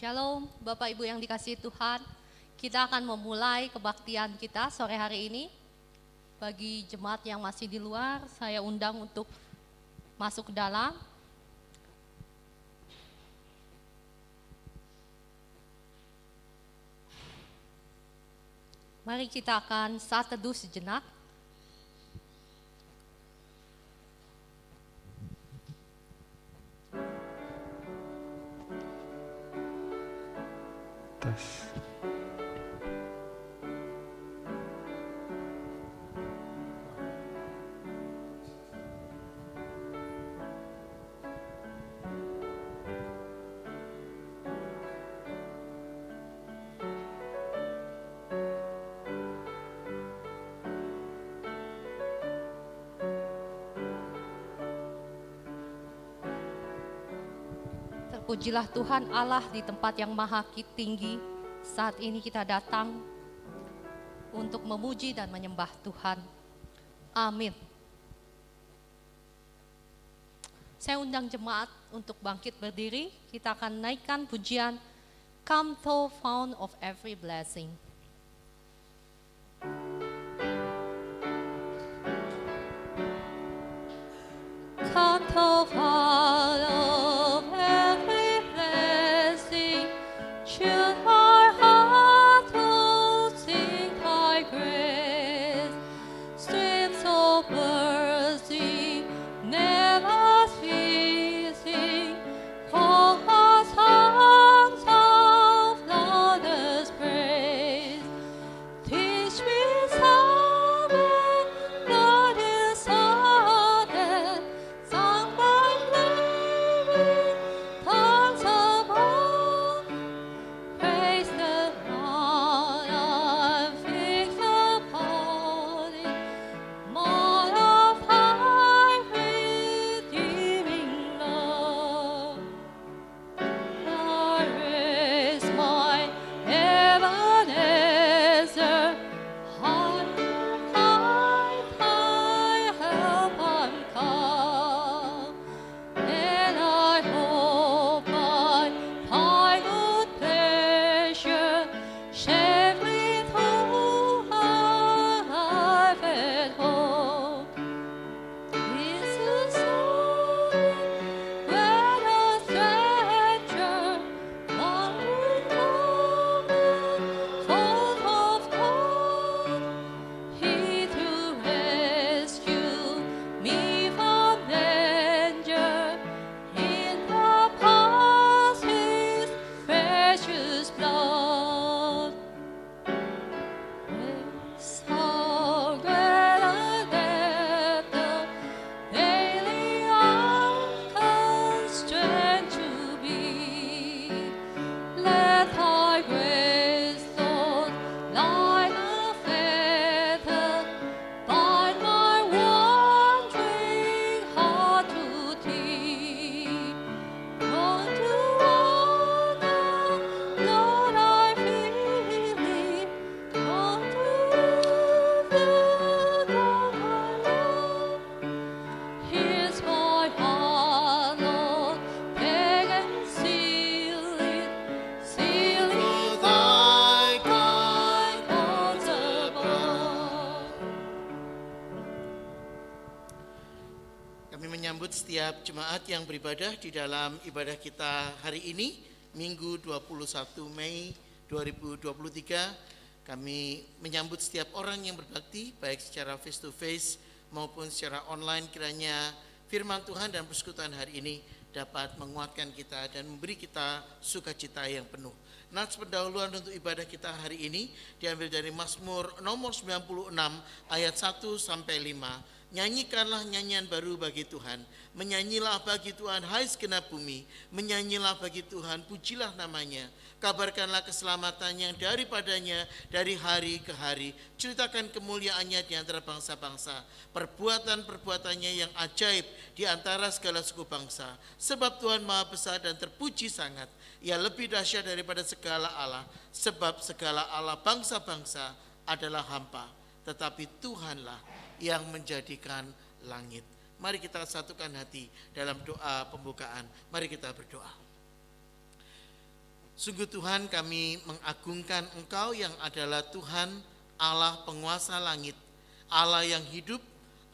Shalom, Bapak Ibu yang dikasihi Tuhan. Kita akan memulai kebaktian kita sore hari ini. Bagi jemaat yang masih di luar, saya undang untuk masuk ke dalam. Mari kita akan saat teduh sejenak. Terpujilah Tuhan Allah di tempat yang maha tinggi. Saat ini kita datang untuk memuji dan menyembah Tuhan. Amin. Saya undang jemaat untuk bangkit berdiri. Kita akan naikkan pujian Come Thou Fount of Every Blessing. Come Thou Fount of every blessing, tune our heart to sing Thy grace. Streams of mercy never ceasing, pour us songs of loudest praise. Teach me some melodious sonnet, sung by living tongues above. Praise the Lord, I'm fixed upon it, more of Thy redeeming love. Lord, raise my Ebenezer, heart Thy help I'm come, and I hope by Thy good pleasure share me through life at home. This is all when a stranger wandering from the fold of God, He to rescue me from danger, in the past His precious blood. So great a depth of daily unconstrained to be. Let Thy grace, Lord, like a feather, bind my wandering heart to Thee. Born to honor, Lord, I believe. Born to the God I love. Here's my heart, Lord, beg and seal it For Thy kind thoughts above. Kami menyambut setiap jemaat yang beribadah di dalam ibadah kita hari ini, Minggu 21 Mei 2023. Kami menyambut setiap orang yang berbakti, baik secara face to face maupun secara online. Kiranya firman Tuhan dan persekutuan hari ini dapat menguatkan kita dan memberi kita sukacita yang penuh. Nats pendahuluan untuk ibadah kita hari ini diambil dari Mazmur nomor 96 ayat 1 sampai 5. Nyanyikanlah nyanyian baru bagi Tuhan, menyanyilah bagi Tuhan hai segenap bumi, menyanyilah bagi Tuhan, pujilah namanya, kabarkanlah keselamatan yang daripadanya dari hari ke hari, ceritakan kemuliaannya di antara bangsa-bangsa, perbuatan-perbuatannya yang ajaib di antara segala suku bangsa, sebab Tuhan maha besar dan terpuji sangat, Ia lebih dahsyat daripada segala Allah, sebab segala Allah bangsa-bangsa adalah hampa, tetapi Tuhanlah yang menjadikan langit. Mari kita satukan hati dalam doa pembukaan. Mari kita berdoa. Sungguh Tuhan, kami mengagungkan Engkau yang adalah Tuhan Allah penguasa langit, Allah yang hidup,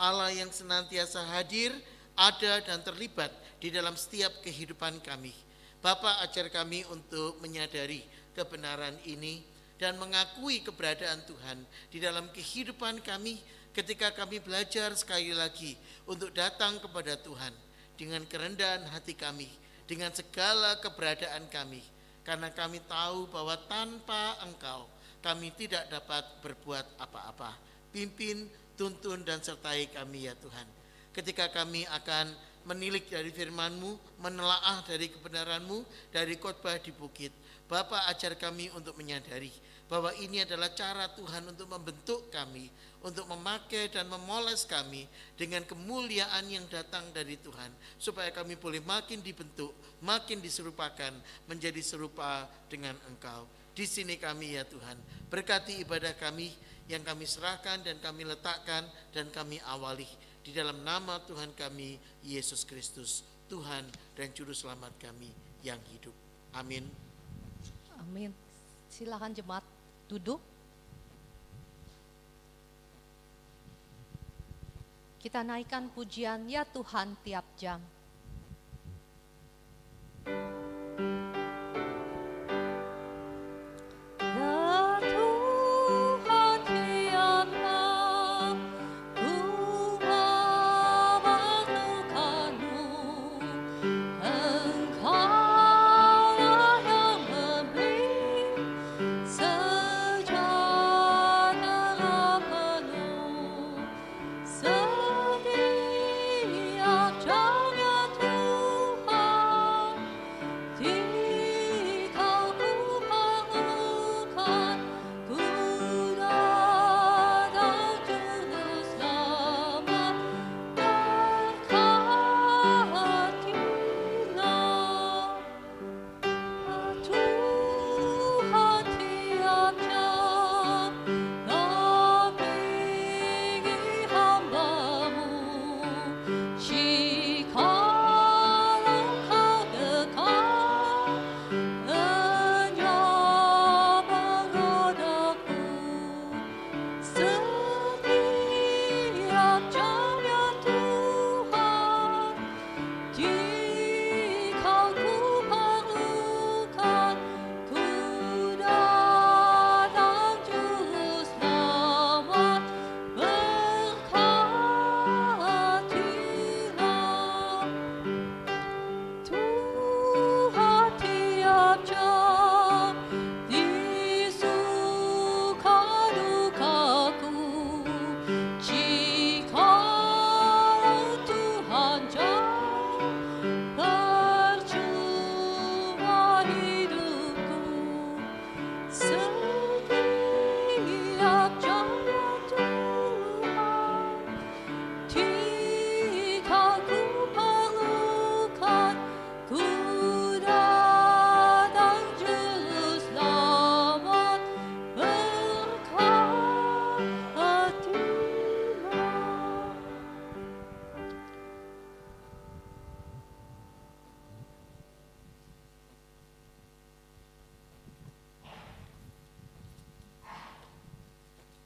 Allah yang senantiasa hadir, ada dan terlibat di dalam setiap kehidupan kami. Bapa, ajar kami untuk menyadari kebenaran ini dan mengakui keberadaan Tuhan di dalam kehidupan kami ketika kami belajar sekali lagi untuk datang kepada Tuhan dengan kerendahan hati kami, dengan segala keberadaan kami. Karena kami tahu bahwa tanpa Engkau kami tidak dapat berbuat apa-apa. Pimpin, tuntun dan sertai kami ya Tuhan. Ketika kami akan menilik dari firman-Mu, menelaah dari kebenaran-Mu, dari khotbah di bukit, Bapa ajar kami untuk menyadari bahwa ini adalah cara Tuhan untuk membentuk kami, untuk memakai dan memoles kami dengan kemuliaan yang datang dari Tuhan, supaya kami boleh makin dibentuk, makin diserupakan menjadi serupa dengan Engkau. Di sini kami ya Tuhan, berkati ibadah kami yang kami serahkan dan kami letakkan dan kami awali di dalam nama Tuhan kami Yesus Kristus, Tuhan dan Juru Selamat kami yang hidup. Amin. Amin. Silakan jemaat duduk. Kita naikkan pujian ya Tuhan tiap jam.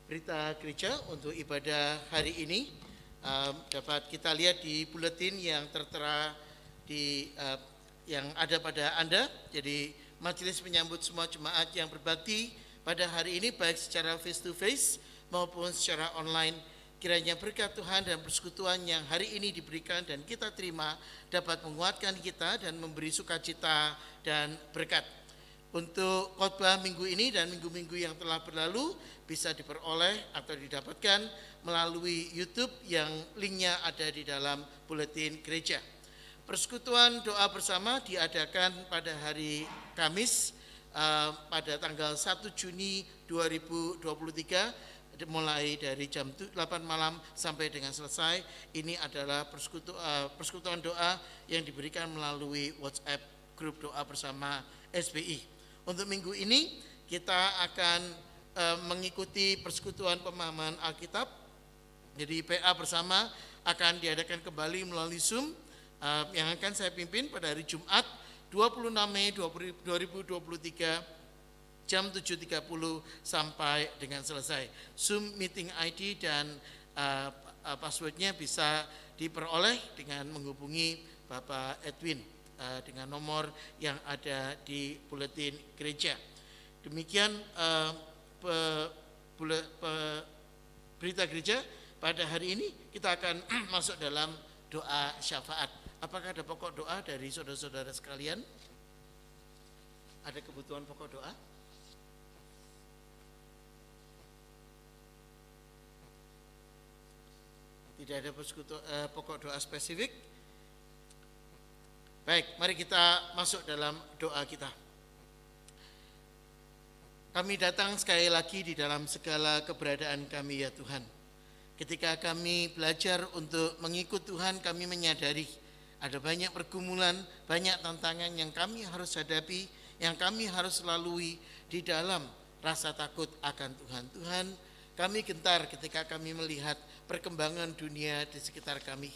Berita gereja untuk ibadah hari ini dapat kita lihat di buletin yang tertera di yang ada pada Anda. Jadi majelis menyambut semua jemaat yang berbakti pada hari ini baik secara face to face maupun secara online. Kiranya berkat Tuhan dan persekutuan yang hari ini diberikan dan kita terima dapat menguatkan kita dan memberi sukacita dan berkat. Untuk khotbah minggu ini dan minggu-minggu yang telah berlalu bisa diperoleh atau didapatkan melalui YouTube yang linknya ada di dalam buletin gereja. Persekutuan doa bersama diadakan pada hari Kamis pada tanggal 1 Juni 2023 mulai dari jam 8 malam sampai dengan selesai. Ini adalah persekutuan doa yang diberikan melalui WhatsApp grup doa bersama SBI. Untuk minggu ini kita akan mengikuti persekutuan pemahaman Alkitab. Jadi PA bersama akan diadakan kembali melalui Zoom yang akan saya pimpin pada hari Jumat 26 Mei 2023 jam 7.30 sampai dengan selesai. Zoom meeting ID dan passwordnya bisa diperoleh dengan menghubungi Bapak Edwin dengan nomor yang ada di buletin gereja. Demikian berita gereja pada hari ini. Kita akan masuk dalam doa syafaat. Apakah ada pokok doa dari saudara-saudara sekalian? Ada kebutuhan pokok doa? Tidak ada pokok doa spesifik. Baik, mari kita masuk dalam doa kita. Kami datang sekali lagi di dalam segala keberadaan kami ya Tuhan. Ketika kami belajar untuk mengikut Tuhan, kami menyadari ada banyak pergumulan, banyak tantangan yang kami harus hadapi, yang kami harus lalui di dalam rasa takut akan Tuhan. Tuhan, kami gentar ketika kami melihat perkembangan dunia di sekitar kami.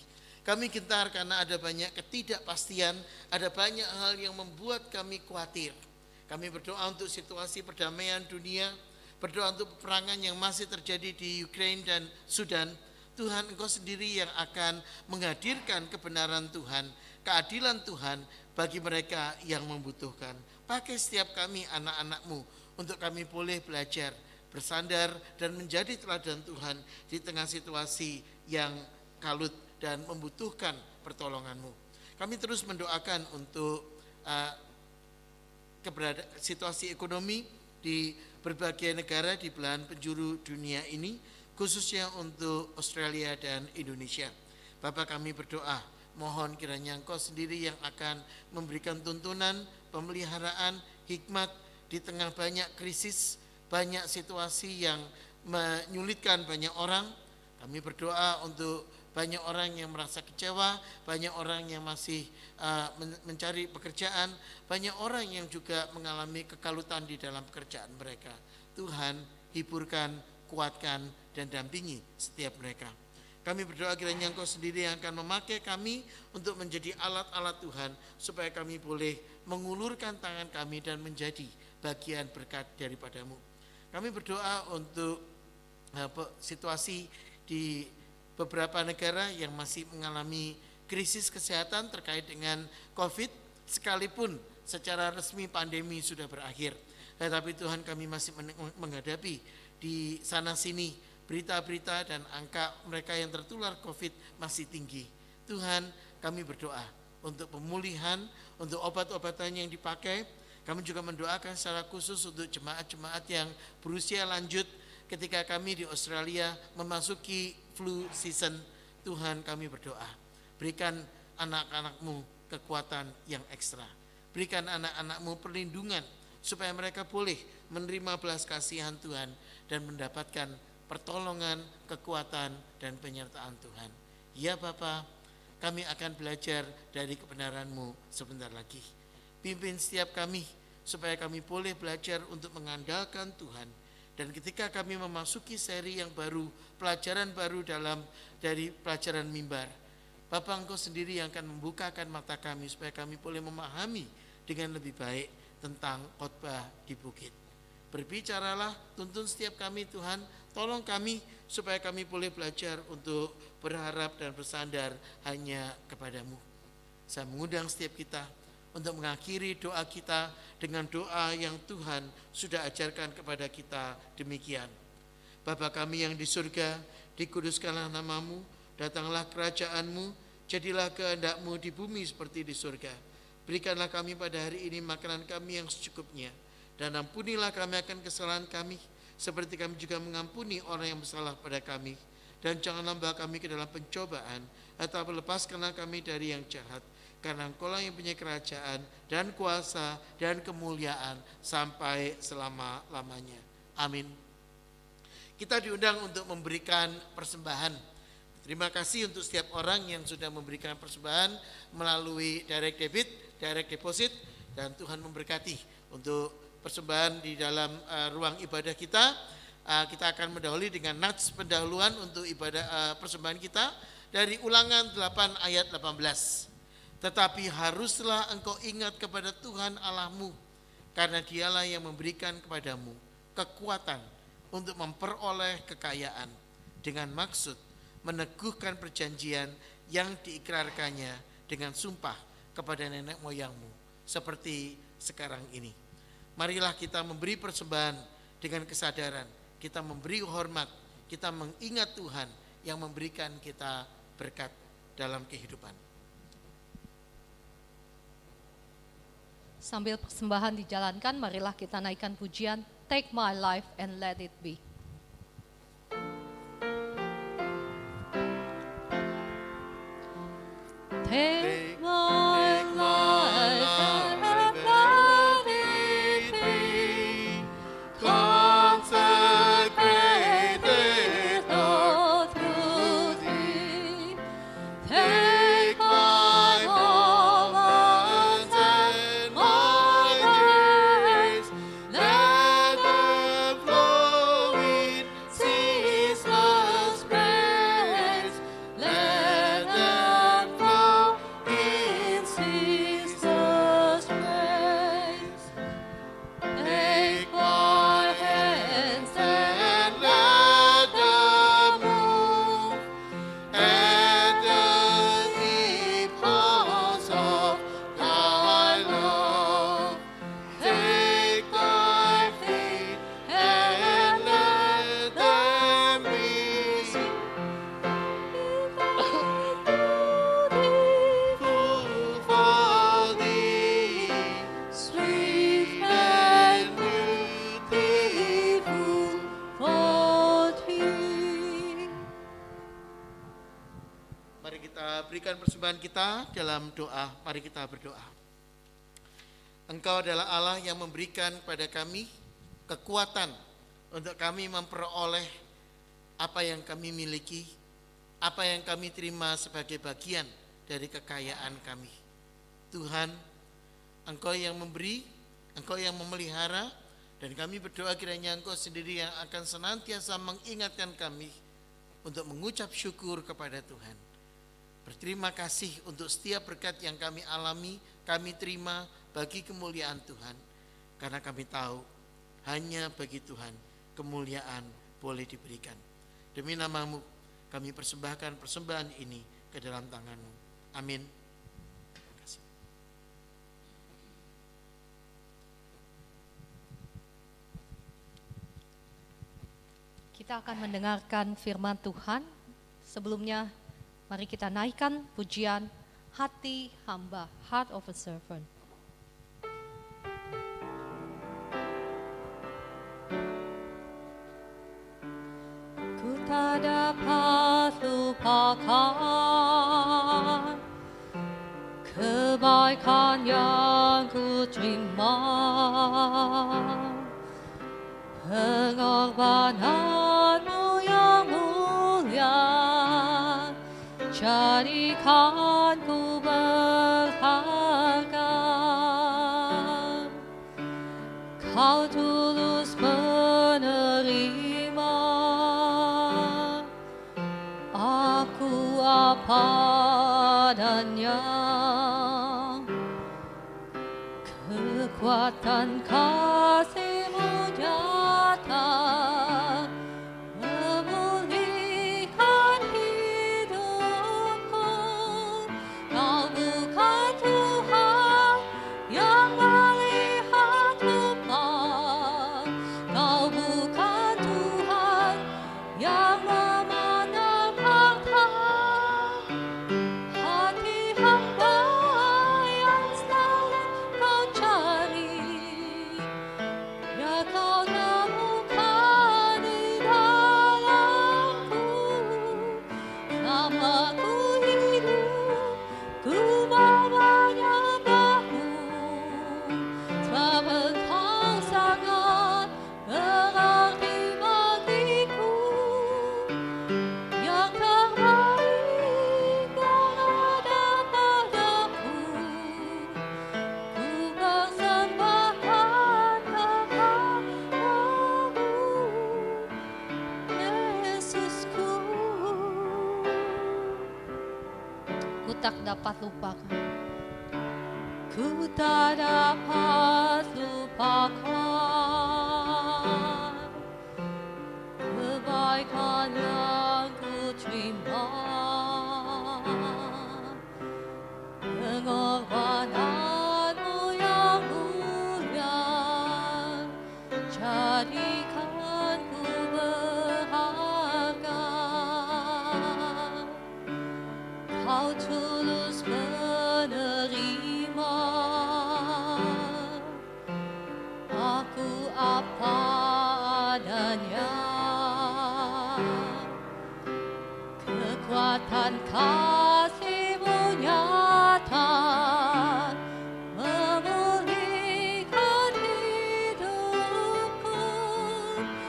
Kami gentar karena ada banyak ketidakpastian, ada banyak hal yang membuat kami khawatir. Kami berdoa untuk situasi perdamaian dunia, berdoa untuk peperangan yang masih terjadi di Ukraina dan Sudan. Tuhan, Engkau sendiri yang akan menghadirkan kebenaran Tuhan, keadilan Tuhan bagi mereka yang membutuhkan. Pakai setiap kami anak-anak-Mu untuk kami boleh belajar, bersandar dan menjadi teladan Tuhan di tengah situasi yang kalut dan membutuhkan pertolongan-Mu. Kami terus mendoakan untuk situasi ekonomi di berbagai negara di belahan penjuru dunia ini, khususnya untuk Australia dan Indonesia. Bapa, kami berdoa, mohon kiranya Engkau sendiri yang akan memberikan tuntunan, pemeliharaan, hikmat di tengah banyak krisis, banyak situasi yang menyulitkan banyak orang. Kami berdoa untuk banyak orang yang merasa kecewa, banyak orang yang masih mencari pekerjaan, banyak orang yang juga mengalami kekalutan di dalam pekerjaan mereka. Tuhan, hiburkan, kuatkan, dan dampingi setiap mereka. Kami berdoa kiranya Engkau sendiri yang akan memakai kami untuk menjadi alat-alat Tuhan, supaya kami boleh mengulurkan tangan kami dan menjadi bagian berkat daripada-Mu. Kami berdoa untuk situasi di beberapa negara yang masih mengalami krisis kesehatan terkait dengan COVID, sekalipun secara resmi pandemi sudah berakhir. Tetapi Tuhan, kami masih menghadapi di sana sini berita-berita dan angka mereka yang tertular COVID masih tinggi. Tuhan, kami berdoa untuk pemulihan, untuk obat-obatan yang dipakai. Kami juga mendoakan secara khusus untuk jemaat-jemaat yang berusia lanjut ketika kami di Australia memasuki flu season. Tuhan, kami berdoa, berikan anak-anak-Mu kekuatan yang ekstra. Berikan anak-anak-Mu perlindungan supaya mereka boleh menerima belas kasihan Tuhan dan mendapatkan pertolongan, kekuatan, dan penyertaan Tuhan. Ya Bapa, kami akan belajar dari kebenaran-Mu sebentar lagi. Pimpin setiap kami supaya kami boleh belajar untuk mengandalkan Tuhan. Dan ketika kami memasuki seri yang baru, pelajaran baru dari pelajaran mimbar, Bapa, Engkau sendiri yang akan membukakan mata kami supaya kami boleh memahami dengan lebih baik tentang khotbah di bukit. Berbicaralah, tuntun setiap kami Tuhan, tolong kami supaya kami boleh belajar untuk berharap dan bersandar hanya kepadamu. Saya mengundang setiap kita untuk mengakhiri doa kita dengan doa yang Tuhan sudah ajarkan kepada kita demikian. Bapa kami yang di surga, dikuduskanlah nama-Mu, datanglah kerajaan-Mu, jadilah kehendak-Mu di bumi seperti di surga. Berikanlah kami pada hari ini makanan kami yang secukupnya, dan ampunilah kami akan kesalahan kami, seperti kami juga mengampuni orang yang bersalah pada kami. Dan janganlah membawa kami ke dalam pencobaan, atau lepaskanlah kami dari yang jahat. Karena Engkau-lah yang punya kerajaan dan kuasa dan kemuliaan sampai selama-lamanya. Amin. Kita diundang untuk memberikan persembahan. Terima kasih untuk setiap orang yang sudah memberikan persembahan melalui direct debit, direct deposit, dan Tuhan memberkati untuk persembahan di dalam ruang ibadah kita. Kita akan mendahului dengan nats pendahuluan untuk ibadah persembahan kita dari Ulangan 8 ayat 18. Tetapi haruslah engkau ingat kepada Tuhan Allahmu, karena dialah yang memberikan kepadamu kekuatan untuk memperoleh kekayaan, dengan maksud meneguhkan perjanjian yang diikrarkannya dengan sumpah kepada nenek moyangmu, seperti sekarang ini. Marilah kita memberi persembahan dengan kesadaran, kita memberi hormat, kita mengingat Tuhan yang memberikan kita berkat dalam kehidupan. Sambil persembahan dijalankan, marilah kita naikkan pujian Take My Life and Let It Be. Take my life and let it be consecrated, Lord, through thee. Take my moments and my days, let them flow in ceaseless praise. Let them flow in ceaseless praise. Take my hands and let them move, and the impulse of thy love. Take thy feet and let them be fruitful for thee, sweet and beautiful for thee. Mari kita berikan persembahan kita dalam doa. Mari kita berdoa. Engkau adalah Allah yang memberikan kepada kami kekuatan untuk kami memperoleh apa yang kami miliki, apa yang kami terima sebagai bagian dari kekayaan kami. Tuhan, Engkau yang memberi, Engkau yang memelihara, dan kami berdoa kiranya Engkau sendiri yang akan senantiasa mengingatkan kami untuk mengucap syukur kepada Tuhan. Berterima kasih untuk setiap berkat yang kami alami, kami terima bagi kemuliaan Tuhan. Karena kami tahu hanya bagi Tuhan kemuliaan boleh diberikan. Demi nama-Mu kami persembahkan persembahan ini ke dalam tangan-Mu. Amin. Terima kasih. Kita akan mendengarkan firman Tuhan. Sebelumnya, mari kita naikkan pujian Hati Hamba, Heart of a Servant. Ku tak dapat lupakan kebaikan yang ku terima, pengorbananmu yang mulia jadikan ku berharga. Kau tulus menerima aku apa adanya, kekuatan kasih-Mu nyata memulihkan hidupku. Kau bukan Tuhan yang melihat rupa, Kau bukan Tuhan yang memandang harta. Hati hamba yang selalu Kau cari, ya Kau temukan di dalamku. Namaku hidup, ku bawanya bahu, sebab Engkau sangat berarti bagiku. Yang terbaik yang ada padaku, ku persembahkan kepadamu, Yesusku. Ku tak dapat lupakan ku tak dapat lupakan kebaikan yang ku terima, pengorbananmu yang mulia jadikan ku berharga. Kau tulus menerima aku apa adanya. Kekuatan kasih-Mu nyata memulihkan hidupku.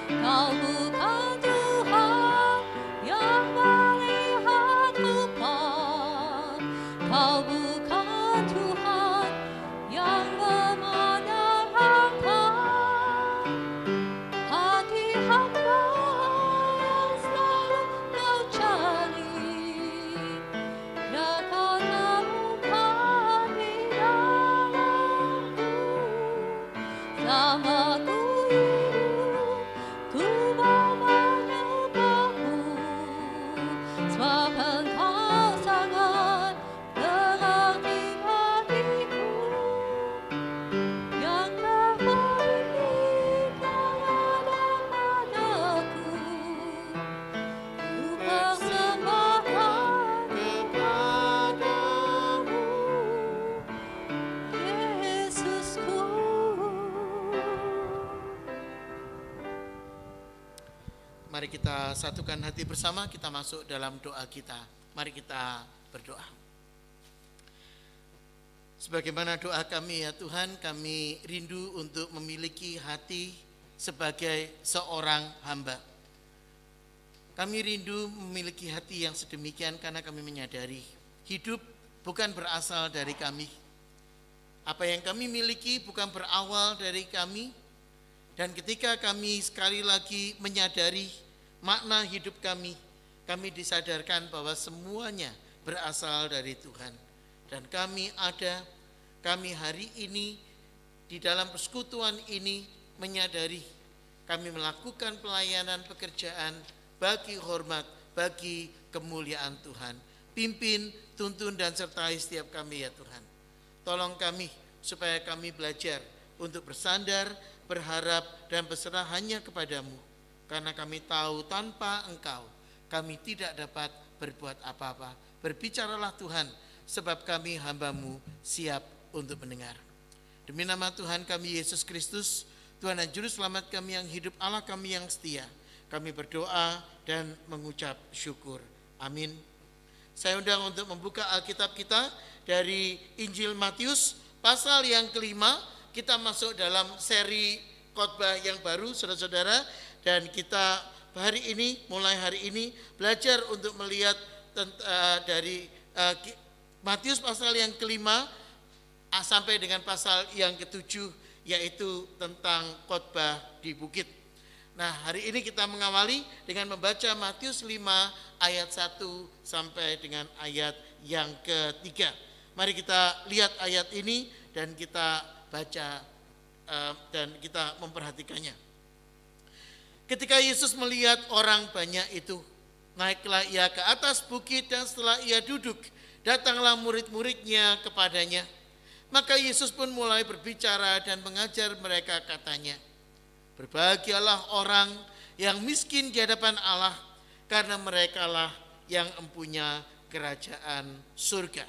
Kau bukan Tuhan yang melihat rupa, Kau bukan Tuhan yang memandang harta. Hati hamba yang selalu Kau cari, biarkanlah bukan di dalamku. Selama ku hidup, ku mau menyembah-Mu, sebab Engkau sangat berarti bagiku. Yang terbaik yang ada padaku, ku persembahkan kepadamu, Yesusku. Mari kita satukan hati bersama, kita masuk dalam doa kita. Mari kita berdoa. Sebagaimana doa kami ya Tuhan, kami rindu untuk memiliki hati sebagai seorang hamba. Kami rindu memiliki hati yang sedemikian karena kami menyadari hidup bukan berasal dari kami. Apa yang kami miliki bukan berawal dari kami. Dan ketika kami sekali lagi menyadari makna hidup kami disadarkan bahwa semuanya berasal dari Tuhan. Dan kami hari ini di dalam persekutuan ini menyadari kami melakukan pelayanan pekerjaan bagi hormat, bagi kemuliaan Tuhan. Pimpin, tuntun dan sertai setiap kami ya Tuhan. Tolong kami supaya kami belajar untuk bersandar, berharap dan berserah hanya kepadamu. Karena kami tahu tanpa Engkau kami tidak dapat berbuat apa-apa. Berbicaralah Tuhan, sebab kami hamba-Mu siap untuk mendengar. Demi nama Tuhan kami Yesus Kristus, Tuhan dan Juru Selamat kami yang hidup, Allah kami yang setia, kami berdoa dan mengucap syukur. Amin. Saya undang untuk membuka Alkitab kita dari Injil Matius pasal yang kelima. Kita masuk dalam seri khotbah yang baru, saudara-saudara. Dan kita mulai hari ini belajar untuk melihat dari Matius pasal yang kelima sampai dengan pasal yang ketujuh, yaitu tentang khotbah di bukit. Nah, hari ini kita mengawali dengan membaca Matius 5 ayat 1 sampai dengan ayat yang ketiga. Mari kita lihat ayat ini dan kita baca dan kita memperhatikannya. Ketika Yesus melihat orang banyak itu, naiklah ia ke atas bukit dan setelah ia duduk, datanglah murid-muridnya kepadanya. Maka Yesus pun mulai berbicara dan mengajar mereka, katanya, berbahagialah orang yang miskin di hadapan Allah, karena merekalah yang empunya kerajaan surga.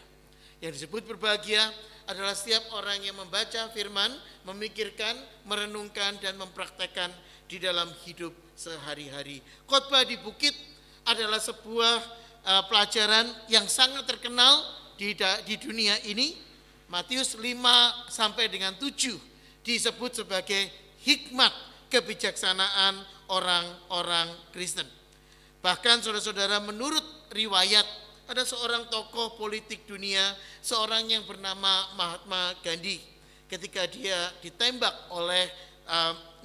Yang disebut berbahagia adalah setiap orang yang membaca firman, memikirkan, merenungkan dan mempraktekkan di dalam hidup sehari-hari. Khotbah di bukit adalah sebuah pelajaran yang sangat terkenal di dunia ini. Matius 5 sampai dengan 7 disebut sebagai hikmat kebijaksanaan orang-orang Kristen. Bahkan saudara-saudara, menurut riwayat ada seorang tokoh politik dunia, seorang yang bernama Mahatma Gandhi. Ketika dia ditembak oleh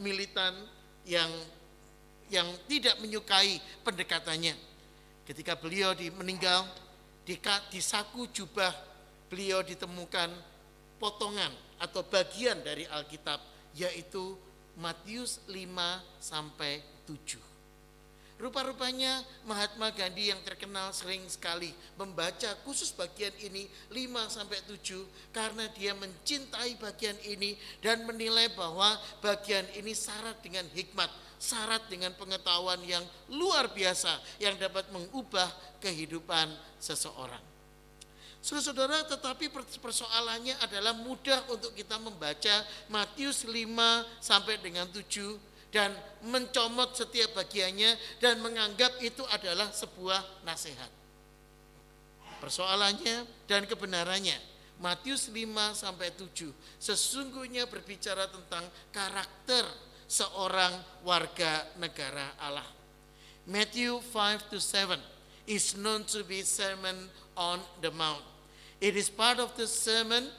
militan yang tidak menyukai pendekatannya. Ketika beliau meninggal, di saku jubah beliau ditemukan potongan atau bagian dari Alkitab, yaitu Matius 5 sampai 7. Rupa-rupanya Mahatma Gandhi yang terkenal sering sekali membaca khusus bagian ini 5 sampai 7 karena dia mencintai bagian ini dan menilai bahwa bagian ini syarat dengan hikmat, syarat dengan pengetahuan yang luar biasa yang dapat mengubah kehidupan seseorang. Saudara-saudara, tetapi persoalannya adalah mudah untuk kita membaca Matius 5 sampai dengan 7 dan mencomot setiap bagiannya dan menganggap itu adalah sebuah nasihat. Persoalannya dan kebenarannya, Matius 5 sampai 7 sesungguhnya berbicara tentang karakter seorang warga negara Allah. Matthew 5 to 7 is known to be Sermon on the Mount. It is part of the sermon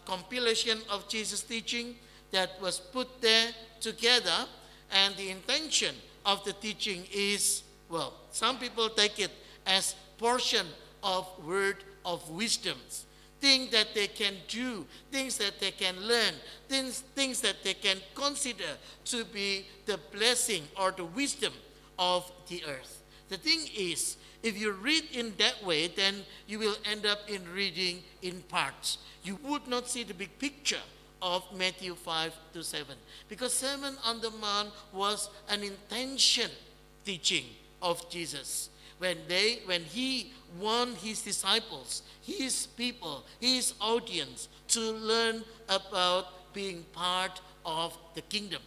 compilation of Jesus' teaching that was put there together, and the intention of the teaching is, well, some people take it as portion of word of wisdoms, things that they can do, things that they can learn, things that they can consider to be the blessing or the wisdom of the earth. The thing is, if you read in that way, then you will end up in reading in parts. You would not see the big picture of Matthew 5 to 7. Because Sermon on the Mount was an intention teaching of Jesus. When he want his disciples, his people, his audience to learn about being part of the kingdom,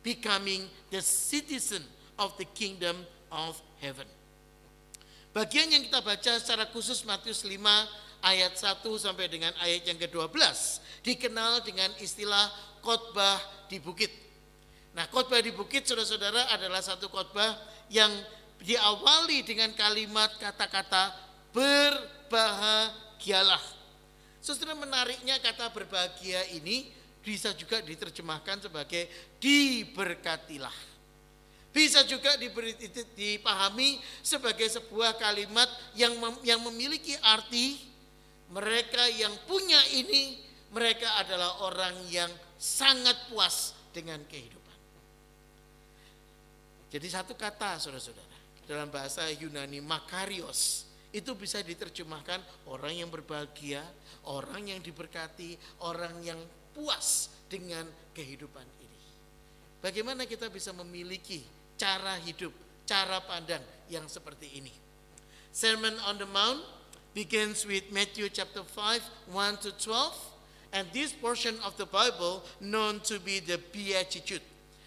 becoming the citizen of the kingdom of heaven. Bagian yang kita baca secara khusus Matius 5 ayat 1 sampai dengan ayat yang ke-12 dikenal dengan istilah khotbah di bukit. Nah, khotbah di bukit, saudara-saudara, adalah satu khotbah yang diawali dengan kalimat kata-kata berbahagialah. Saudara, menariknya kata berbahagia ini bisa juga diterjemahkan sebagai diberkatilah. Bisa juga dipahami sebagai sebuah kalimat yang memiliki arti mereka yang punya ini, mereka adalah orang yang sangat puas dengan kehidupan. Jadi satu kata, saudara-saudara, dalam bahasa Yunani makarios, itu bisa diterjemahkan orang yang berbahagia, orang yang diberkati, orang yang puas dengan kehidupan ini. Bagaimana kita bisa memiliki cara hidup, cara pandang yang seperti ini? Sermon on the Mount begins with Matthew chapter 5, 1 to 12, and this portion of the Bible known to be the Beatitude.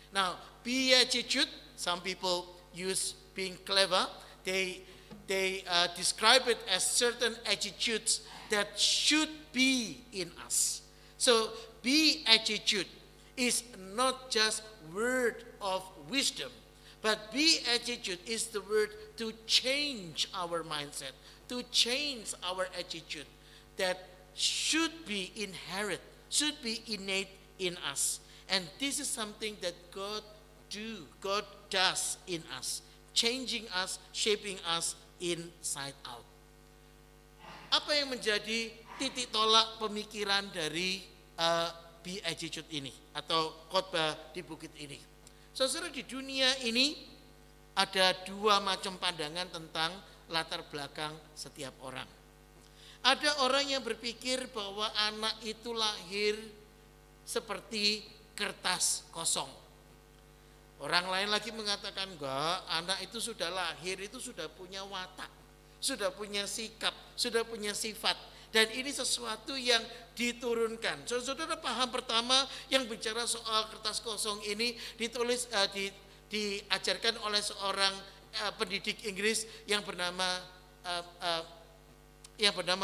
Now, Beatitude, some people use being clever, they describe it as certain attitudes that should be in us. So, Beatitude is not just word of wisdom, but beatitude is the word to change our mindset, to change our attitude that should be inherent, should be innate in us. And this is something that God does in us, changing us, shaping us inside out. Apa yang menjadi titik tolak pemikiran dari beatitude ini atau khotbah di bukit ini? Saudara, di dunia ini ada dua macam pandangan tentang latar belakang setiap orang. Ada orang yang berpikir bahwa anak itu lahir seperti kertas kosong. Orang lain lagi mengatakan, enggak, anak itu sudah lahir, itu sudah punya watak, sudah punya sikap, sudah punya sifat. Dan ini sesuatu yang diturunkan. Saudara paham pertama yang bicara soal kertas kosong ini ditulis diajarkan oleh seorang pendidik Inggris yang bernama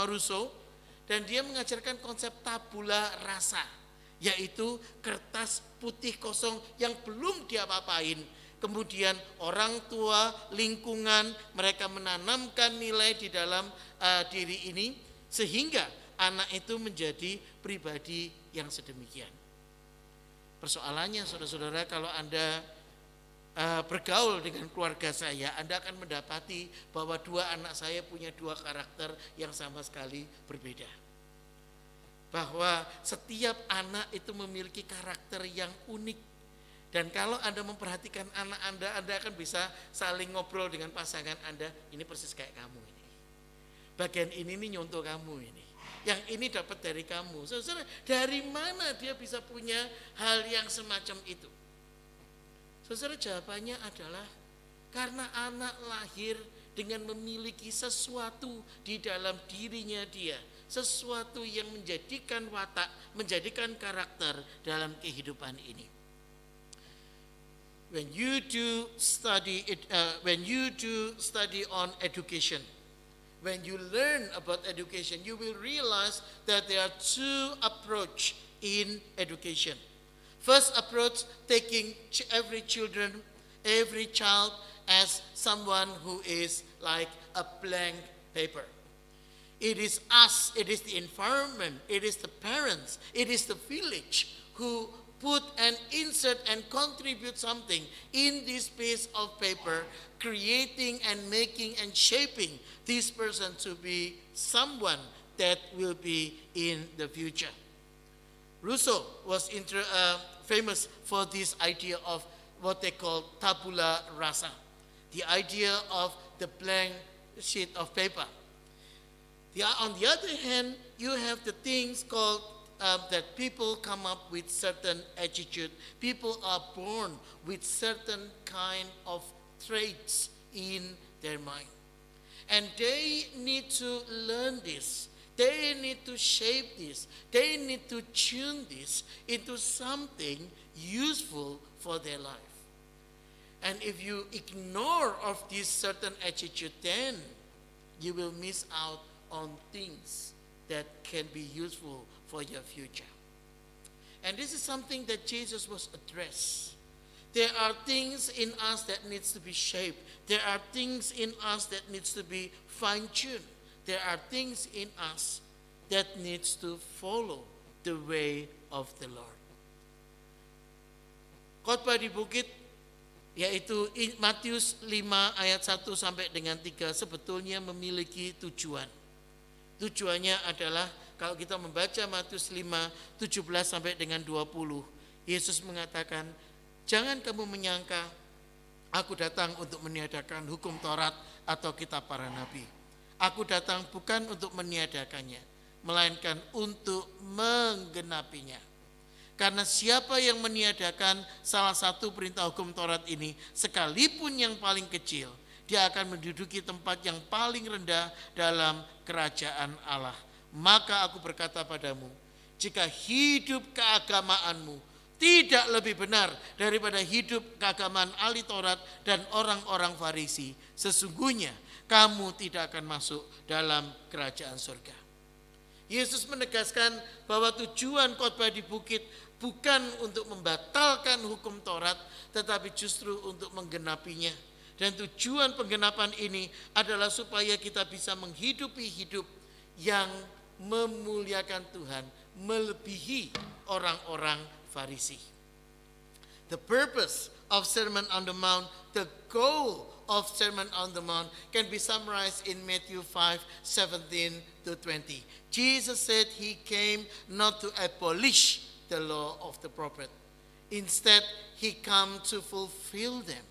Rousseau, dan dia mengajarkan konsep tabula rasa, yaitu kertas putih kosong yang belum diapa-apain. Kemudian orang tua, lingkungan, mereka menanamkan nilai di dalam diri ini, sehingga anak itu menjadi pribadi yang sedemikian. Persoalannya, saudara-saudara, kalau Anda bergaul dengan keluarga saya, Anda akan mendapati bahwa dua anak saya punya dua karakter yang sama sekali berbeda. bahwa setiap anak itu memiliki karakter yang unik. Dan kalau Anda memperhatikan anak Anda akan bisa saling ngobrol dengan pasangan Anda, ini persis kayak kamu ini. Bagian ini nih nyontoh kamu ini. Yang ini dapat dari kamu. Saudara, dari mana dia bisa punya hal yang semacam itu? Saudara, jawabannya adalah karena anak lahir dengan memiliki sesuatu di dalam dirinya dia. Sesuatu yang menjadikan watak, menjadikan karakter dalam kehidupan ini. When you do study on education, when you learn about education, you will realize that there are two approach in education. First approach, taking every child as someone who is like a blank paper. It is us, it is the environment, it is the parents, it is the village who put and insert and contribute something in this piece of paper, creating and making and shaping this person to be someone that will be in the future. Rousseau was famous for this idea of what they call tabula rasa, the idea of the blank sheet of paper. On the other hand, you have the things called that people come up with certain attitude. People are born with certain kind of traits in their mind. And they need to learn this. They need to shape this. They need to tune this into something useful for their life. And if you ignore of this certain attitude, then you will miss out on things that can be useful for your future. And this is something that Jesus was addressed. There are things in us that needs to be shaped. There are things in us that needs to be fine-tuned. There are things in us that needs to follow the way of the Lord. Khotbah di bukit, yaitu Matius 5 ayat 1 sampai dengan 3, sebetulnya memiliki tujuan. Tujuannya adalah kalau kita membaca Matius 5, 17 sampai dengan 20, Yesus mengatakan, jangan kamu menyangka aku datang untuk meniadakan hukum Taurat atau kitab para nabi. Aku datang bukan untuk meniadakannya, melainkan untuk menggenapinya. Karena siapa yang meniadakan salah satu perintah hukum Taurat ini, sekalipun yang paling kecil, dia akan menduduki tempat yang paling rendah dalam kerajaan Allah. Maka aku berkata padamu, jika hidup keagamaanmu tidak lebih benar daripada hidup keagamaan ahli Taurat dan orang-orang Farisi, sesungguhnya kamu tidak akan masuk dalam kerajaan surga. Yesus menegaskan bahwa tujuan khotbah di bukit bukan untuk membatalkan hukum Taurat, tetapi justru untuk menggenapinya. Dan tujuan penggenapan ini adalah supaya kita bisa menghidupi hidup yang memuliakan Tuhan, melebihi orang-orang Farisi. The purpose of Sermon on the Mount, the goal of Sermon on the Mount can be summarized in Matthew 5:17 to 20. Jesus said he came not to abolish the law of the prophet. Instead, he came to fulfill them.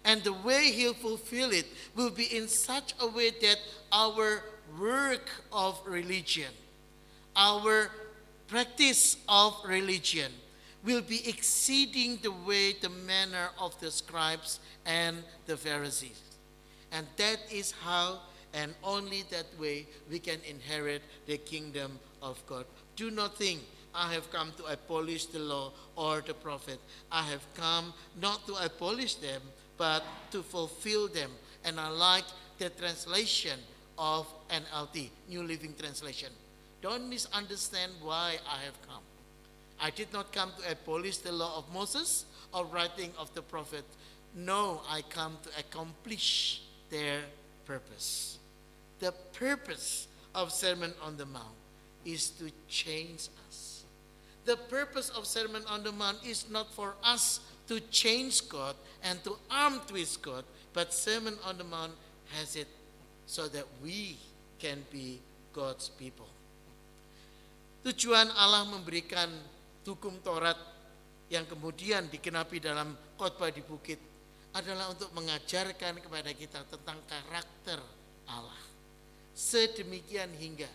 And the way he'll fulfill it will be in such a way that our work of religion, our practice of religion will be exceeding the way, the manner of the scribes and the Pharisees. And that is how and only that way we can inherit the kingdom of God. Do not think I have come to abolish the law or the prophet. I have come not to abolish them, but to fulfill them. And I like the translation of NLT, New Living Translation. Don't misunderstand why I have come. I did not come to abolish the law of Moses or writing of the prophet. No, I come to accomplish their purpose. The purpose of Sermon on the Mount is to change us. The purpose of Sermon on the Mount is not for us to change God and to arm twist God, but Sermon on the Mount has it so that we can be God's people. Tujuan Allah memberikan hukum Taurat yang kemudian digenapi dalam khotbah di bukit adalah untuk mengajarkan kepada kita tentang karakter Allah. Sedemikian hingga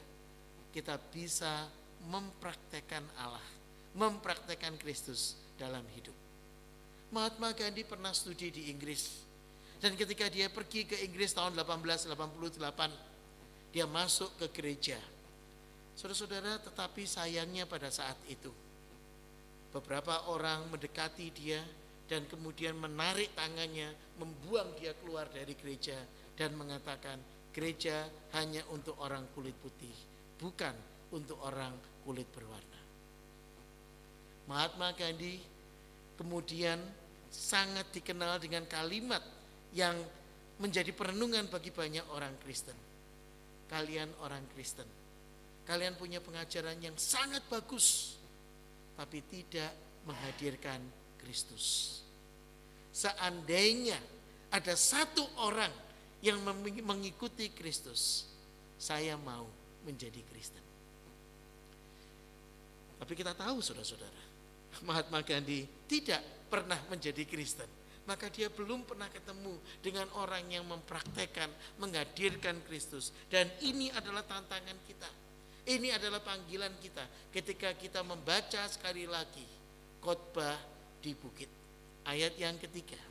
kita bisa mempraktekkan Allah, mempraktekkan Kristus dalam hidup. Mahatma Gandhi pernah studi di Inggris. Dan ketika dia pergi ke Inggris tahun 1888, dia masuk ke gereja. Saudara-saudara, tetapi sayangnya pada saat itu, beberapa orang mendekati dia dan kemudian menarik tangannya, membuang dia keluar dari gereja dan mengatakan, gereja hanya untuk orang kulit putih, bukan untuk orang kulit berwarna. Mahatma Gandhi kemudian sangat dikenal dengan kalimat yang menjadi perenungan bagi banyak orang Kristen. Kalian orang Kristen, kalian punya pengajaran yang sangat bagus, tapi tidak menghadirkan Kristus. Seandainya ada satu orang yang mengikuti Kristus, saya mau menjadi Kristen. Tapi kita tahu saudara-saudara, Mahatma Gandhi tidak pernah menjadi Kristen. Maka dia belum pernah ketemu dengan orang yang mempraktekkan, menghadirkan Kristus. Dan ini adalah tantangan kita. Ini adalah panggilan kita ketika kita membaca sekali lagi khotbah di bukit. Ayat yang ketiga,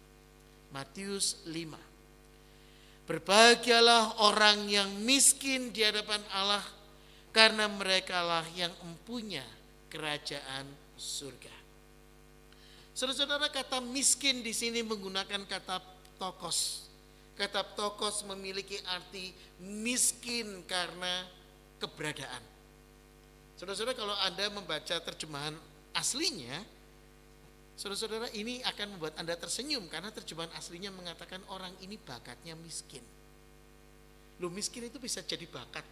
Matius 5. Berbahagialah orang yang miskin di hadapan Allah, karena merekalah yang empunya kerajaan surga. Saudara-saudara, kata miskin di sini menggunakan kata tokos. Kata tokos memiliki arti miskin karena keberadaan. Saudara-saudara, kalau Anda membaca terjemahan aslinya, saudara-saudara, ini akan membuat Anda tersenyum karena terjemahan aslinya mengatakan orang ini bakatnya miskin. Loh, miskin itu bisa jadi bakat.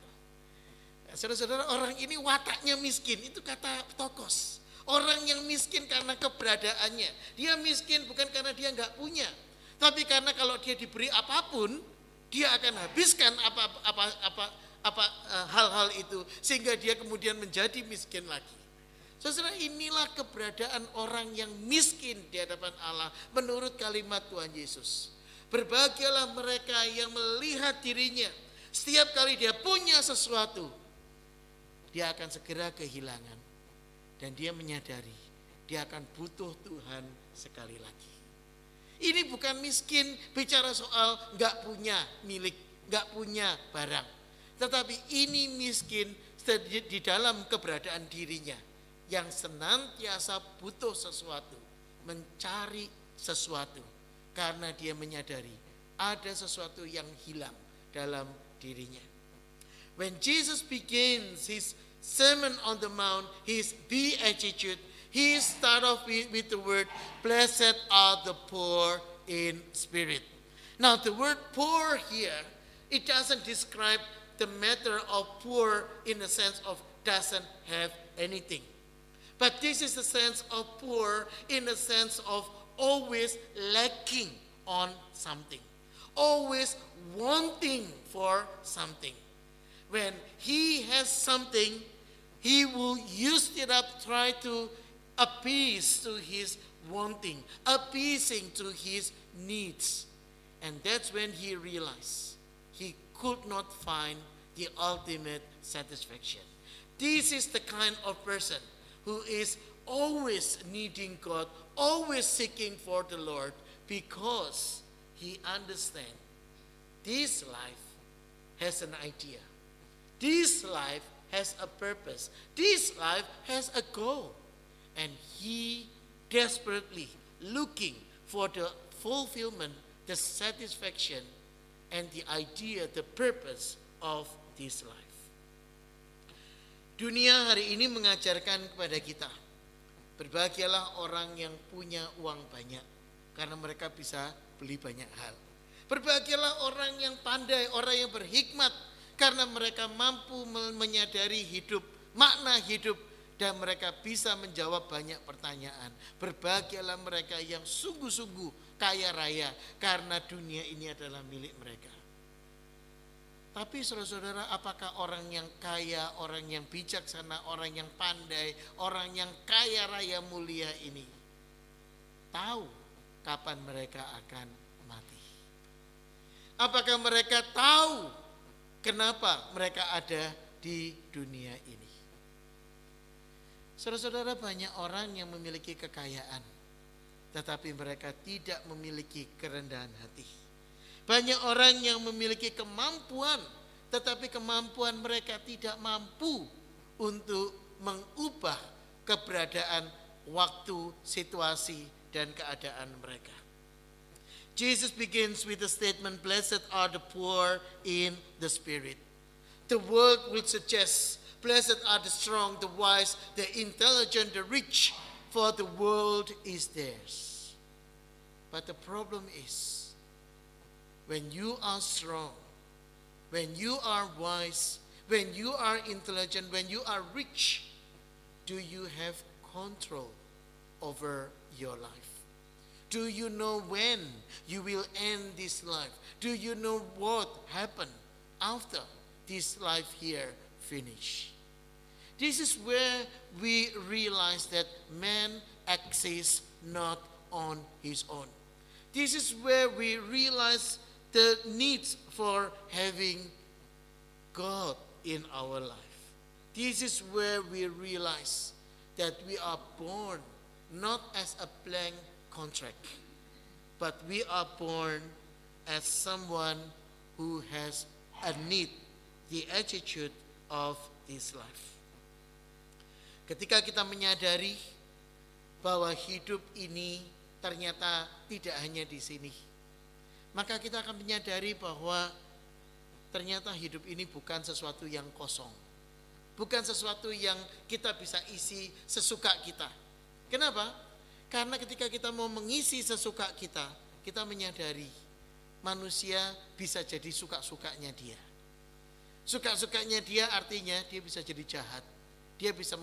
Saudara-saudara, orang ini wataknya miskin, itu kata tokos. Orang yang miskin karena keberadaannya. Dia miskin bukan karena dia nggak punya, tapi karena kalau dia diberi apapun, dia akan habiskan hal-hal itu sehingga dia kemudian menjadi miskin lagi. Saudara, inilah keberadaan orang yang miskin di hadapan Allah menurut kalimat Tuhan Yesus. Berbahagialah mereka yang melihat dirinya setiap kali dia punya sesuatu, dia akan segera kehilangan. Dan dia menyadari dia akan butuh Tuhan sekali lagi. Ini bukan miskin bicara soal gak punya milik, gak punya barang. Tetapi ini miskin di dalam keberadaan dirinya yang senantiasa butuh sesuatu, mencari sesuatu. Karena dia menyadari ada sesuatu yang hilang dalam dirinya. When Jesus begins his Sermon on the Mount, his beatitude, he start off with the word, blessed are the poor in spirit. Now the word poor here, it doesn't describe the matter of poor in the sense of doesn't have anything. But this is the sense of poor in the sense of always lacking on something. Always wanting for something. When he has something, he will use it up, try to appease to his wanting, appeasing to his needs. And that's when he realized he could not find the ultimate satisfaction. This is the kind of person who is always needing God, always seeking for the Lord, because he understands this life has an idea. This life has a purpose. This life has a goal. And he desperately looking for the fulfillment, the satisfaction, and the idea, the purpose of this life. Dunia hari ini mengajarkan kepada kita, berbahagialah orang yang punya uang banyak, karena mereka bisa beli banyak hal. Berbahagialah orang yang pandai, orang yang berhikmat, karena mereka mampu menyadari hidup, makna hidup, dan mereka bisa menjawab banyak pertanyaan. Berbahagialah mereka yang sungguh-sungguh kaya raya, karena dunia ini adalah milik mereka. Tapi saudara-saudara, apakah orang yang kaya, orang yang bijaksana, orang yang pandai, orang yang kaya raya mulia ini tahu kapan mereka akan mati? Apakah mereka tahu kenapa mereka ada di dunia ini? Saudara-saudara, banyak orang yang memiliki kekayaan, tetapi mereka tidak memiliki kerendahan hati. Banyak orang yang memiliki kemampuan, tetapi kemampuan mereka tidak mampu untuk mengubah keberadaan waktu, situasi, dan keadaan mereka. Jesus begins with the statement, "Blessed are the poor in the spirit." The world will suggest, "Blessed are the strong, the wise, the intelligent, the rich, for the world is theirs." But the problem is, when you are strong, when you are wise, when you are intelligent, when you are rich, do you have control over your life? Do you know when you will end this life? Do you know what happened after this life here finish? This is where we realize that man exists not on his own. This is where we realize the need for having God in our life. This is where we realize that we are born not as a blank contract, but we are born as someone who has a need, the attitude of this life. Ketika kita menyadari bahwa hidup ini ternyata tidak hanya di sini, maka kita akan menyadari bahwa ternyata hidup ini bukan sesuatu yang kosong. Bukan sesuatu yang kita bisa isi sesuka kita. Kenapa? Karena ketika kita mau mengisi sesuka kita, kita menyadari manusia bisa jadi suka-sukanya dia. Suka-sukanya dia artinya dia bisa jadi jahat. Dia bisa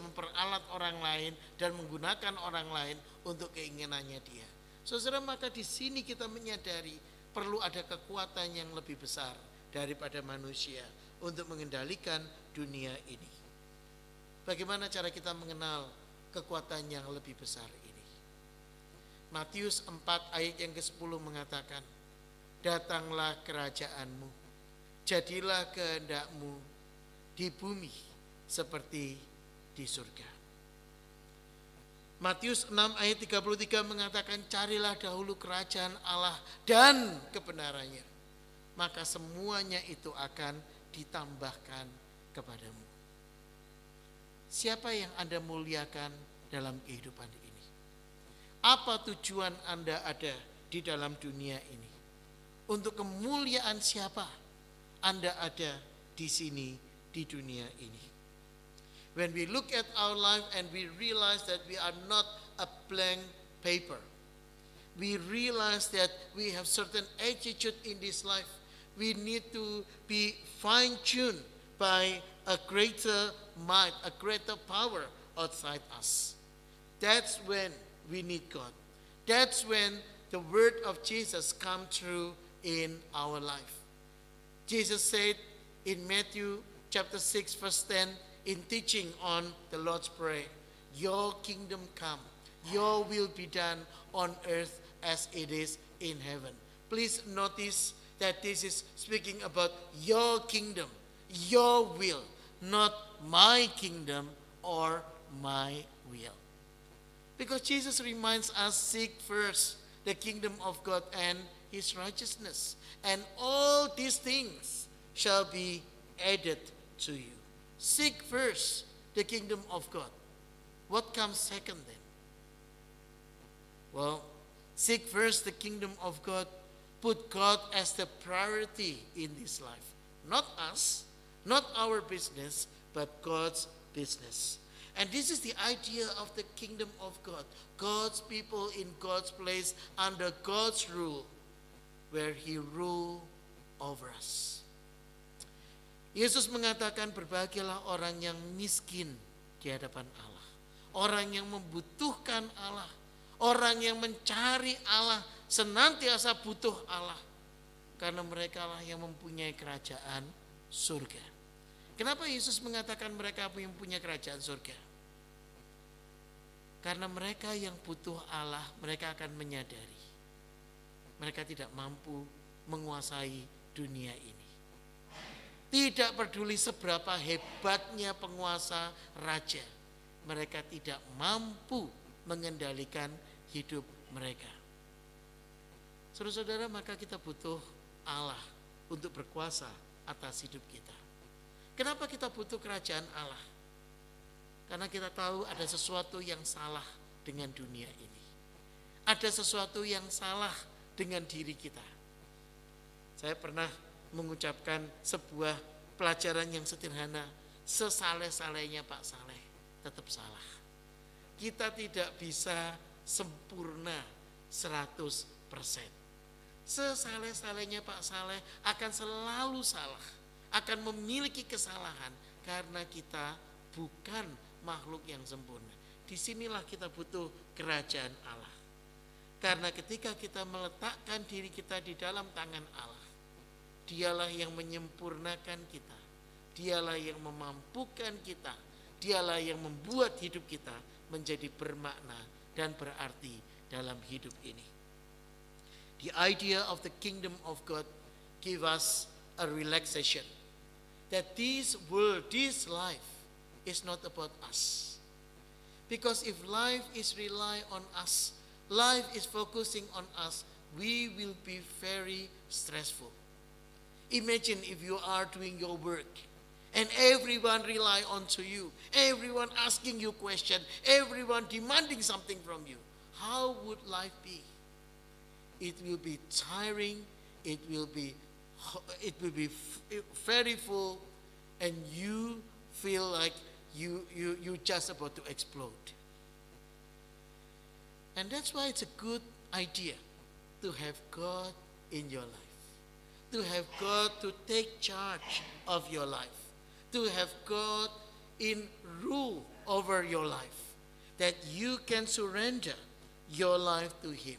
memperalat orang lain dan menggunakan orang lain untuk keinginannya dia. Saudara, maka di sini kita menyadari perlu ada kekuatan yang lebih besar daripada manusia untuk mengendalikan dunia ini. Bagaimana cara kita mengenal kekuatan yang lebih besar ini? Matius 4 ayat yang ke-10 mengatakan, "Datanglah kerajaanmu, jadilah kehendakmu di bumi seperti di surga." Matius 6 ayat 33 mengatakan, "Carilah dahulu kerajaan Allah dan kebenarannya, maka semuanya itu akan ditambahkan kepadamu." Siapa yang Anda muliakan dalam kehidupan ini? Apa tujuan Anda ada di dalam dunia ini? Untuk kemuliaan siapa Anda ada di sini, di dunia ini? When we look at our life and we realize that we are not a blank paper, we realize that we have certain attitude in this life. We need to be fine-tuned by a greater might, a greater power outside us. That's when we need God. That's when the word of Jesus comes through in our life. Jesus said in Matthew chapter 6 verse 10, in teaching on the Lord's Prayer, "Your kingdom come, your will be done on earth as it is in heaven." Please notice that this is speaking about your kingdom, your will, not my kingdom or my will. Because Jesus reminds us, seek first the kingdom of God and his righteousness, and all these things shall be added to you. Seek first the kingdom of God. What comes second then? Well, seek first the kingdom of God. Put God as the priority in this life. Not us, not our business, but God's business. And this is the idea of the kingdom of God. God's people in God's place under God's rule, where he rule over us. Yesus mengatakan, "Berbahagialah orang yang miskin di hadapan Allah." Orang yang membutuhkan Allah. Orang yang mencari Allah, senantiasa butuh Allah. karena mereka lah yang mempunyai kerajaan surga. Kenapa Yesus mengatakan mereka yang punya kerajaan surga? Karena mereka yang butuh Allah, mereka akan menyadari mereka tidak mampu menguasai dunia ini. Tidak peduli seberapa hebatnya penguasa raja, mereka tidak mampu mengendalikan hidup mereka. Saudara-saudara, maka kita butuh Allah untuk berkuasa atas hidup kita. Kenapa kita butuh kerajaan Allah? Karena kita tahu ada sesuatu yang salah dengan dunia ini. Ada sesuatu yang salah dengan diri kita. Saya pernah mengucapkan sebuah pelajaran yang sederhana. Sesaleh-salehnya Pak Saleh tetap salah. Kita tidak bisa sempurna 100%. Sesaleh-salehnya Pak Saleh akan selalu salah, akan memiliki kesalahan karena kita bukan makhluk yang sempurna. Disinilah kita butuh kerajaan Allah. Karena ketika kita meletakkan diri kita di dalam tangan Allah, Dialah yang menyempurnakan kita, Dialah yang memampukan kita, Dialah yang membuat hidup kita menjadi bermakna dan berarti dalam hidup ini. The idea of the kingdom of God give us a relaxation. That this world, this life is not about us. Because if life is rely on us, life is focusing on us, we will be very stressful. Imagine if you are doing your work and everyone rely on to you, everyone asking you question, everyone demanding something from you. How would life be? It will be tiring, it will be very full, and you feel like you just about to explode. And that's why it's a good idea to have God in your life, to have God to take charge of your life, to have God in rule over your life, that you can surrender your life to Him.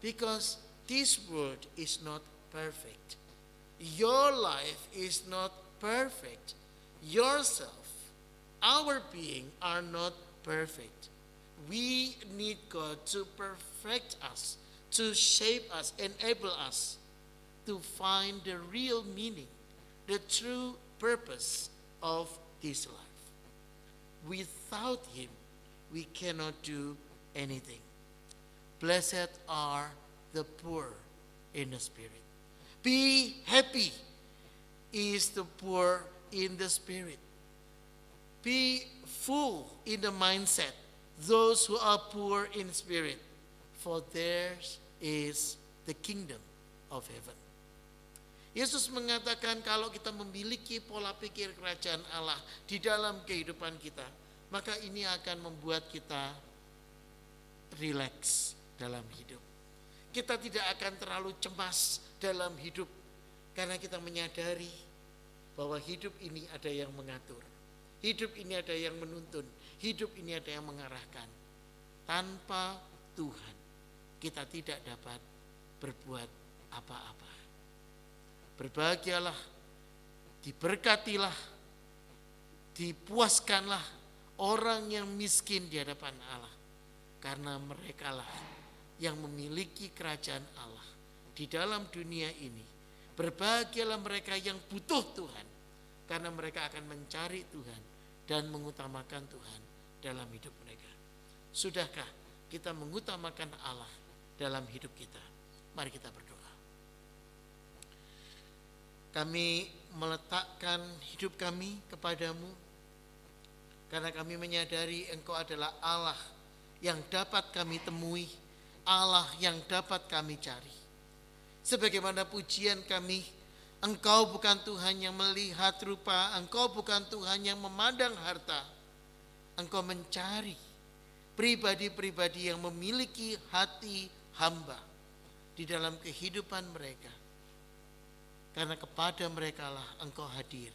Because this world is not perfect. Your life is not perfect. Yourself, our being are not perfect. We need God to perfect us, to shape us, enable us to find the real meaning, the true purpose of this life. Without Him, we cannot do anything. Blessed are the poor in the spirit. Be happy is the poor in the spirit. Be full in the mindset, those who are poor in spirit, for theirs is the kingdom of heaven. Yesus mengatakan kalau kita memiliki pola pikir kerajaan Allah di dalam kehidupan kita, maka ini akan membuat kita rileks dalam hidup. Kita tidak akan terlalu cemas dalam hidup karena kita menyadari bahwa hidup ini ada yang mengatur. Hidup ini ada yang menuntun. Hidup ini ada yang mengarahkan. Tanpa Tuhan kita tidak dapat berbuat apa-apa. Berbahagialah, diberkatilah, dipuaskanlah orang yang miskin di hadapan Allah. Karena merekalah yang memiliki kerajaan Allah di dalam dunia ini. Berbahagialah mereka yang butuh Tuhan, karena mereka akan mencari Tuhan dan mengutamakan Tuhan dalam hidup mereka. Sudahkah kita mengutamakan Allah dalam hidup kita? Mari kita berdoa. Kami meletakkan hidup kami kepadamu, karena kami menyadari Engkau adalah Allah yang dapat kami temui, Allah yang dapat kami cari. Sebagaimana pujian kami, Engkau bukan Tuhan yang melihat rupa, Engkau bukan Tuhan yang memandang harta. Engkau mencari pribadi-pribadi yang memiliki hati hamba di dalam kehidupan mereka. Karena kepada merekalah Engkau hadir,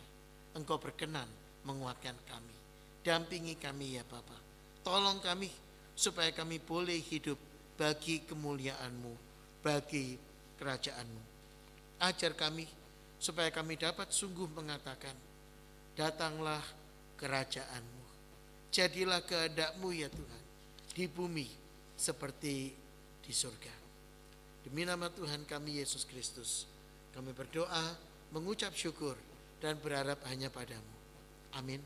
Engkau berkenan menguatkan kami. Dampingi kami ya Bapa. Tolong kami supaya kami boleh hidup bagi kemuliaan-Mu, bagi kerajaan-Mu. ajar kami supaya kami dapat sungguh mengatakan, datanglah kerajaan-Mu. Jadilah kehendak-Mu ya Tuhan, di bumi seperti di surga. Demi nama Tuhan kami Yesus Kristus, kami berdoa, mengucap syukur, dan berharap hanya padamu. Amin.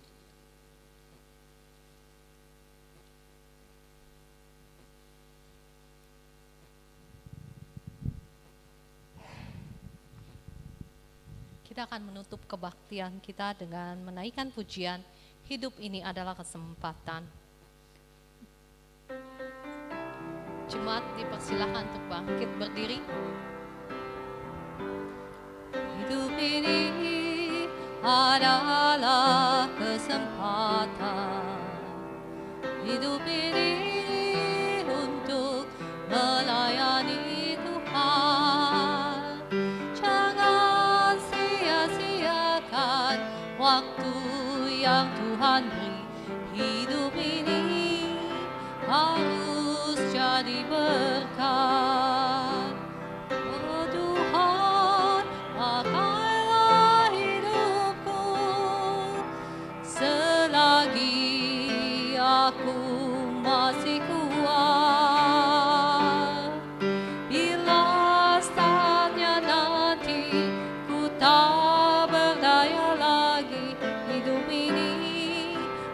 Kita akan menutup kebaktian kita dengan menaikkan pujian, hidup ini adalah kesempatan. Jemaat dipersilakan untuk bangkit berdiri. Hidup ini adalah kesempatan. Hidup ini untuk melayani Tuhan. Jangan sia-siakan waktu yang Tuhan beri. Hidup ini harus jadi berkat. Oh Tuhan, pakailah hidupku selagi aku masih kuat. Bila saatnya nanti ku tak berdaya lagi, hidup ini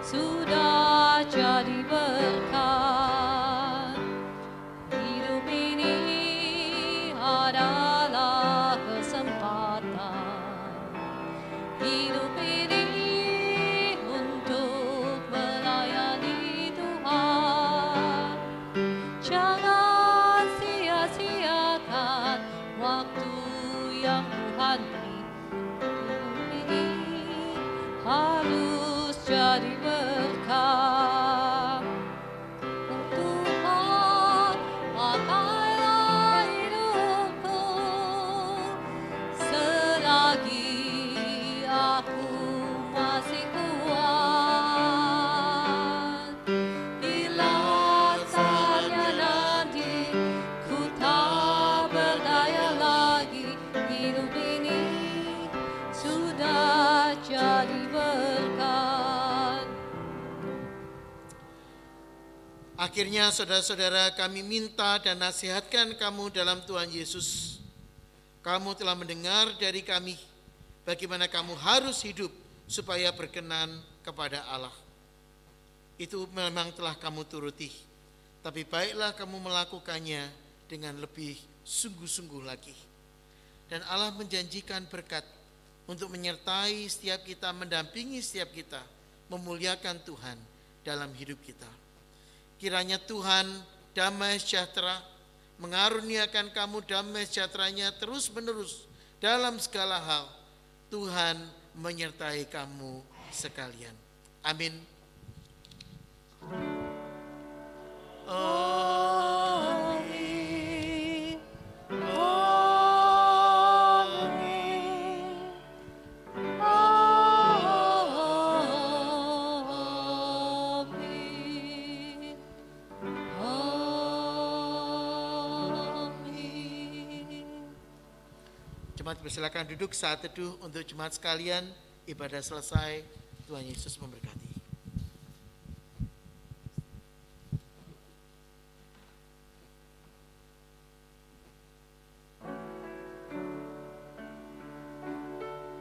sudah jadi berkat. Hidup ini adalah kesempatan. Hidup ini untuk melayani Tuhan. Jangan sia-siakan waktu yang Tuhan beri. Hidup ini harus jadi berkat. Oh Tuhan, pakailah hidupku selagi aku masih kuat. Bila saatnya nanti ku tak berdaya lagi, hidup ini sudah jadi berkat. Akhirnya saudara-saudara, kami minta dan nasihatkan kamu dalam Tuhan Yesus. Kamu telah mendengar dari kami bagaimana kamu harus hidup supaya berkenan kepada Allah. Itu memang telah kamu turuti, tapi baiklah kamu melakukannya dengan lebih sungguh-sungguh lagi. Dan Allah menjanjikan berkat untuk menyertai setiap kita, mendampingi setiap kita, memuliakan Tuhan dalam hidup kita. Kiranya Tuhan damai sejahtera mengaruniakan kamu damai sejahteranya terus menerus dalam segala hal. Tuhan menyertai kamu sekalian. Amin. Amin. Amin. Amin. Jemaat persilakan duduk saat teduh untuk jemaat sekalian. Ibadah selesai. Tuhan Yesus memberkati.